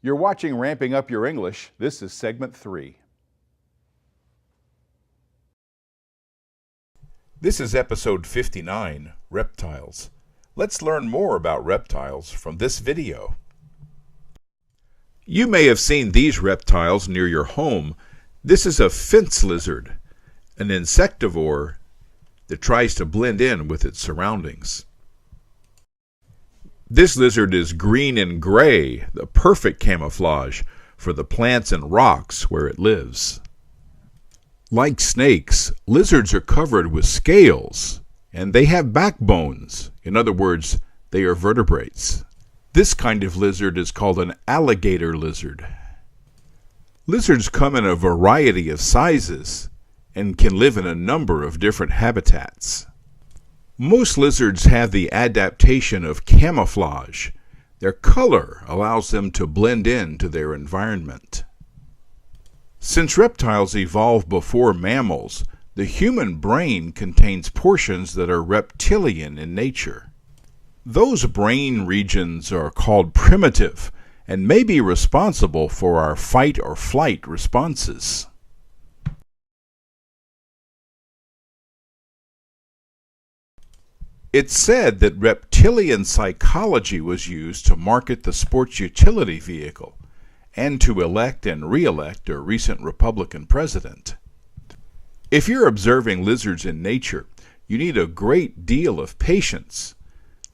You're watching Ramping Up Your English. This is segment 3. This is episode 59, Reptiles. Let's learn more about reptiles from this video. You may have seen these reptiles near your home. This is a fence lizard, an insectivore that tries to blend in with its surroundings. This lizard is green and gray, the perfect camouflage for the plants and rocks where it lives. Like snakes, lizards are covered with scales, and they have backbones. In other words, they are vertebrates. This kind of lizard is called an alligator lizard. Lizards come in a variety of sizes and can live in a number of different habitats. Most lizards have the adaptation of camouflage. Their color allows them to blend into their environment. Since reptiles evolved before mammals, the human brain contains portions that are reptilian in nature. Those brain regions are called primitive and may be responsible for our fight or flight responses. It's said that reptilian psychology was used to market the sports utility vehicle and to elect and re-elect a recent Republican president. If you're observing lizards in nature, you need a great deal of patience.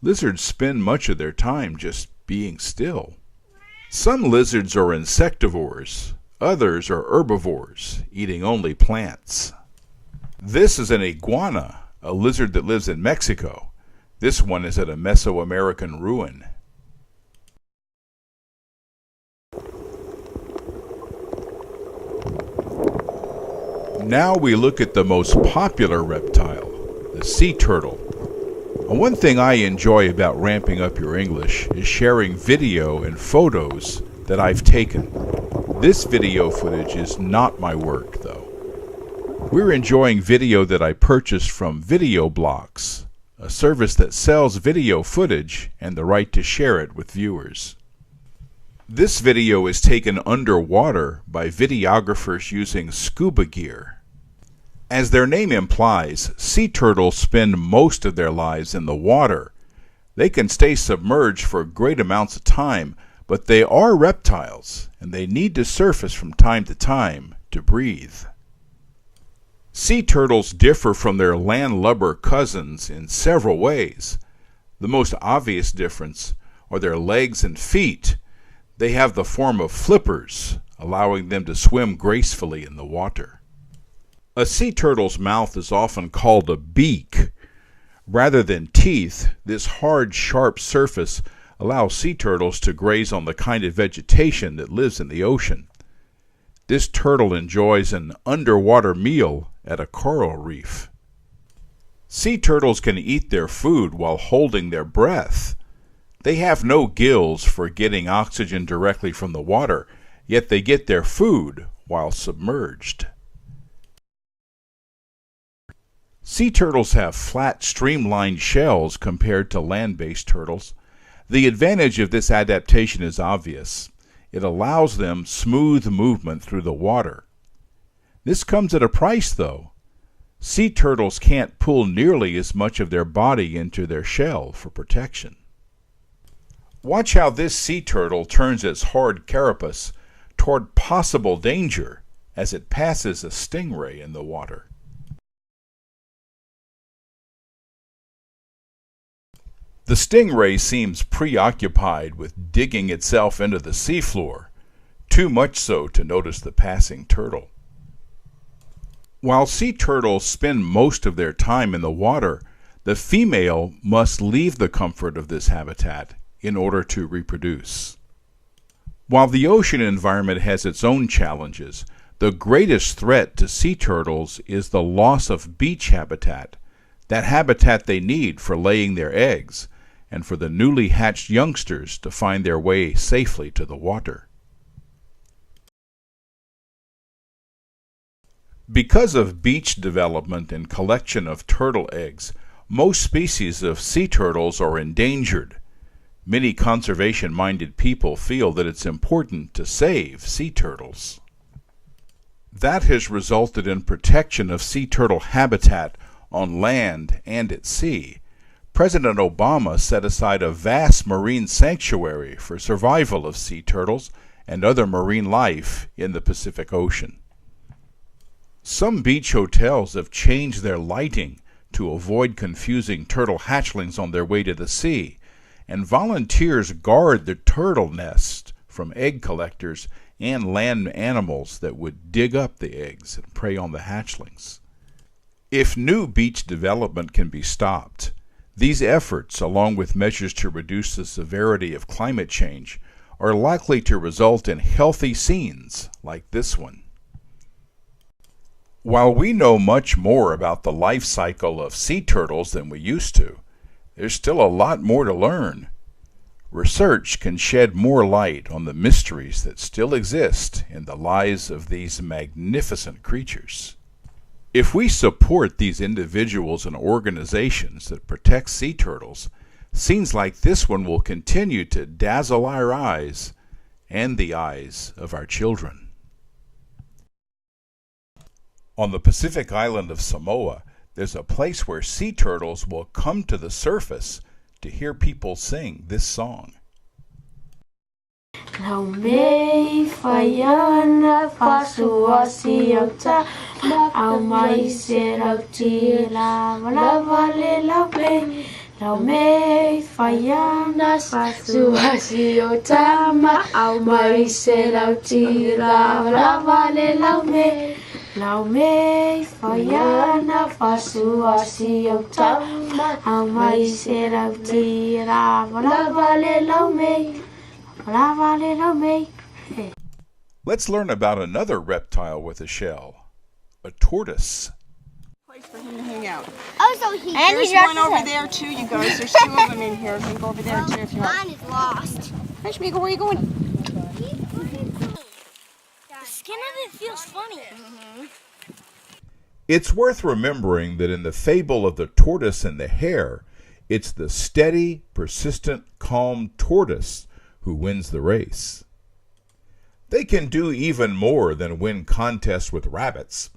Lizards spend much of their time just being still. Some lizards are insectivores, others are herbivores, eating only plants. This is an iguana, a lizard that lives in Mexico. This one is at a Mesoamerican ruin. Now we look at the most popular reptile, the sea turtle. One thing I enjoy about Ramping Up Your English is sharing video and photos that I've taken. This video footage is not my work, though. We're enjoying video that I purchased from Videoblocks, a service that sells video footage and the right to share it with viewers. This video is taken underwater by videographers using scuba gear. As their name implies, sea turtles spend most of their lives in the water. They can stay submerged for great amounts of time, but they are reptiles, and they need to surface from time to time to breathe. Sea turtles differ from their landlubber cousins in several ways. The most obvious difference are their legs and feet. They have the form of flippers, allowing them to swim gracefully in the water. A sea turtle's mouth is often called a beak. Rather than teeth, this hard, sharp surface allows sea turtles to graze on the kind of vegetation that lives in the ocean. This turtle enjoys an underwater meal at a coral reef. Sea turtles can eat their food while holding their breath. They have no gills for getting oxygen directly from the water, yet they get their food while submerged. Sea turtles have flat, streamlined shells compared to land-based turtles. The advantage of this adaptation is obvious. It allows them smooth movement through the water. This comes at a price, though. Sea turtles can't pull nearly as much of their body into their shell for protection. Watch how this sea turtle turns its hard carapace toward possible danger as it passes a stingray in the water. The stingray seems preoccupied with digging itself into the seafloor, too much so to notice the passing turtle. While sea turtles spend most of their time in the water, the female must leave the comfort of this habitat in order to reproduce. While the ocean environment has its own challenges, the greatest threat to sea turtles is the loss of beach habitat, that habitat they need for laying their eggs, and for the newly hatched youngsters to find their way safely to the water. Because of beach development and collection of turtle eggs, most species of sea turtles are endangered. Many conservation-minded people feel that it's important to save sea turtles. That has resulted in protection of sea turtle habitat on land and at sea. President Obama set aside a vast marine sanctuary for survival of sea turtles and other marine life in the Pacific Ocean. Some beach hotels have changed their lighting to avoid confusing turtle hatchlings on their way to the sea, and volunteers guard the turtle nest from egg collectors and land animals that would dig up the eggs and prey on the hatchlings. If new beach development can be stopped, these efforts, along with measures to reduce the severity of climate change, are likely to result in healthy scenes like this one. While we know much more about the life cycle of sea turtles than we used to, there's still a lot more to learn. Research can shed more light on the mysteries that still exist in the lives of these magnificent creatures. If we support these individuals and organizations that protect sea turtles, scenes like this one will continue to dazzle our eyes and the eyes of our children. On the Pacific island of Samoa, there's a place where sea turtles will come to the surface to hear people sing this song. Lau mei whaiana whasuasi au ta au mai se rau tira walawa le lau mei. Lau mei whaiana whasuasi au ta au mai se rau tira walawa le lau mei. Lau mei whaiana whasuasi au ta au mai se rau tira walawa le lau mei. Let's learn about another reptile with a shell, a tortoise. Place for him to hang out. Oh, so he. And there's one over there too, you guys. There's two of them in here. You can go over there too if you want. Mine is lost. Hey, Shmigo, where are you going? The skin of it feels funny. It's worth remembering that in the fable of the tortoise and the hare, it's the steady, persistent, calm tortoise who wins the race. They can do even more than win contests with rabbits.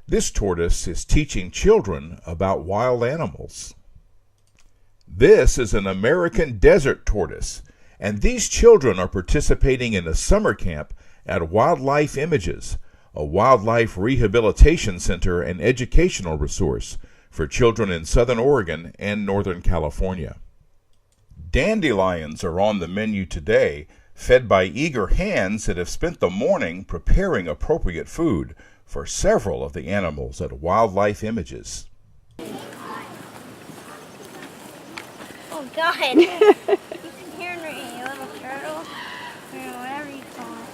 This tortoise is teaching children about wild animals. This is an American desert tortoise, and these children are participating in a summer camp at Wildlife Images, a wildlife rehabilitation center and educational resource for children in Southern Oregon and Northern California. Dandelions are on the menu today, fed by eager hands that have spent the morning preparing appropriate food for several of the animals at Wildlife Images. Oh God! You can hear me, little turtle, or whatever you call it.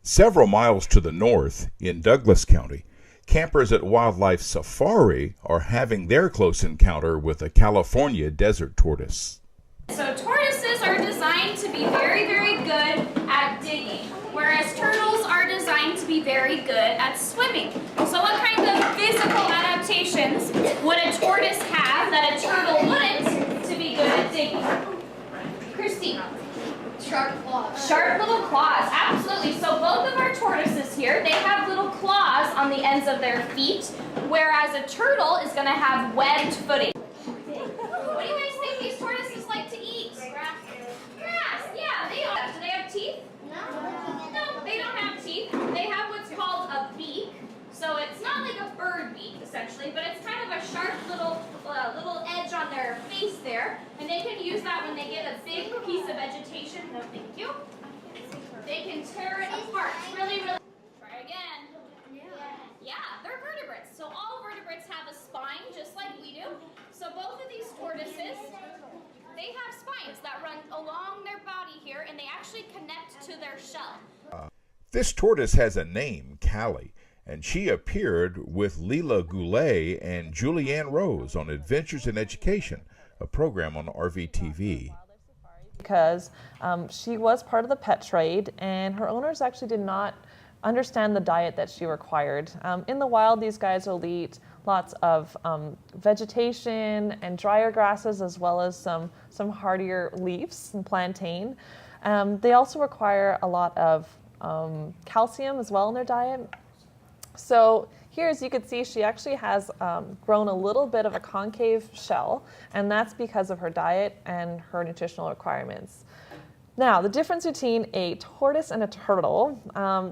Several miles to the north, in Douglas County, campers at Wildlife Safari are having their close encounter with a California desert tortoise. So tortoises are designed to be very, very good at digging, whereas turtles are designed to be very good at swimming. So what kind of physical adaptations would a tortoise have that a turtle wouldn't to be good at digging? Christine? Sharp claws. Sharp little claws, absolutely. So both of our tortoises here, they have little claws on the ends of their feet, whereas a turtle is going to have webbed footing. What do you guys think these tortoises like to eat? Grass, yeah. Do they have teeth? No, they don't have teeth. They have what's called a beak. So it's not like a bird beak, essentially, but it's kind of a sharp little edge on their face there. And they can use that when they get a big piece of vegetation. No, thank you. They can tear it apart. Really, really. Try again. Yeah, they're vertebrates. So all vertebrates have a spine, just like we do. So both of these tortoises, they have spines that run along their body here, and they actually connect to their shell. This tortoise has a name, Callie, and she appeared with Leela Goulet and Julianne Rose on Adventures in Education, a program on RVTV. Because she was part of the pet trade, and her owners actually did not understand the diet that she required. In the wild, these guys will eat lots of vegetation and drier grasses, as well as some hardier leaves and plantain. They also require a lot of calcium as well in their diet. So here, as you can see, she actually has grown a little bit of a concave shell, and that's because of her diet and her nutritional requirements. Now, the difference between a tortoise and a turtle.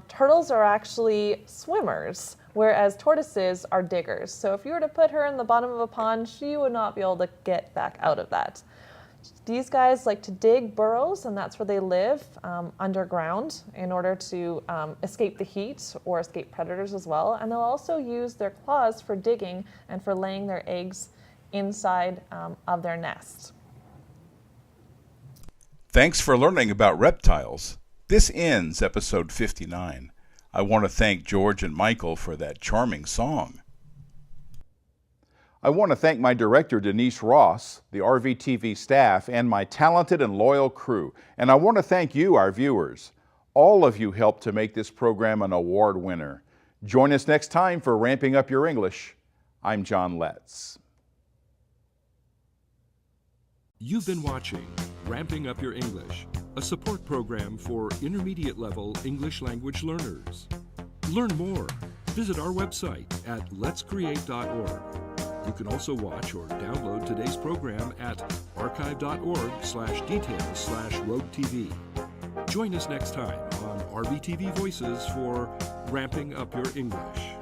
Turtles are actually swimmers, whereas tortoises are diggers. So if you were to put her in the bottom of a pond, she would not be able to get back out of that. These guys like to dig burrows, and that's where they live underground in order to escape the heat or escape predators as well. And they'll also use their claws for digging and for laying their eggs inside of their nest. Thanks for learning about reptiles. This ends episode 59. I want to thank George and Michael for that charming song. I want to thank my director, Denise Ross, the RVTV staff, and my talented and loyal crew. And I want to thank you, our viewers. All of you helped to make this program an award winner. Join us next time for Ramping Up Your English. I'm John Letts. You've been watching Ramping Up Your English, a support program for intermediate level English language learners. Learn more. Visit our website at letscreate.org. You can also watch or download today's program at archive.org/details/roguetv. Join us next time on RVTV Voices for Ramping Up Your English.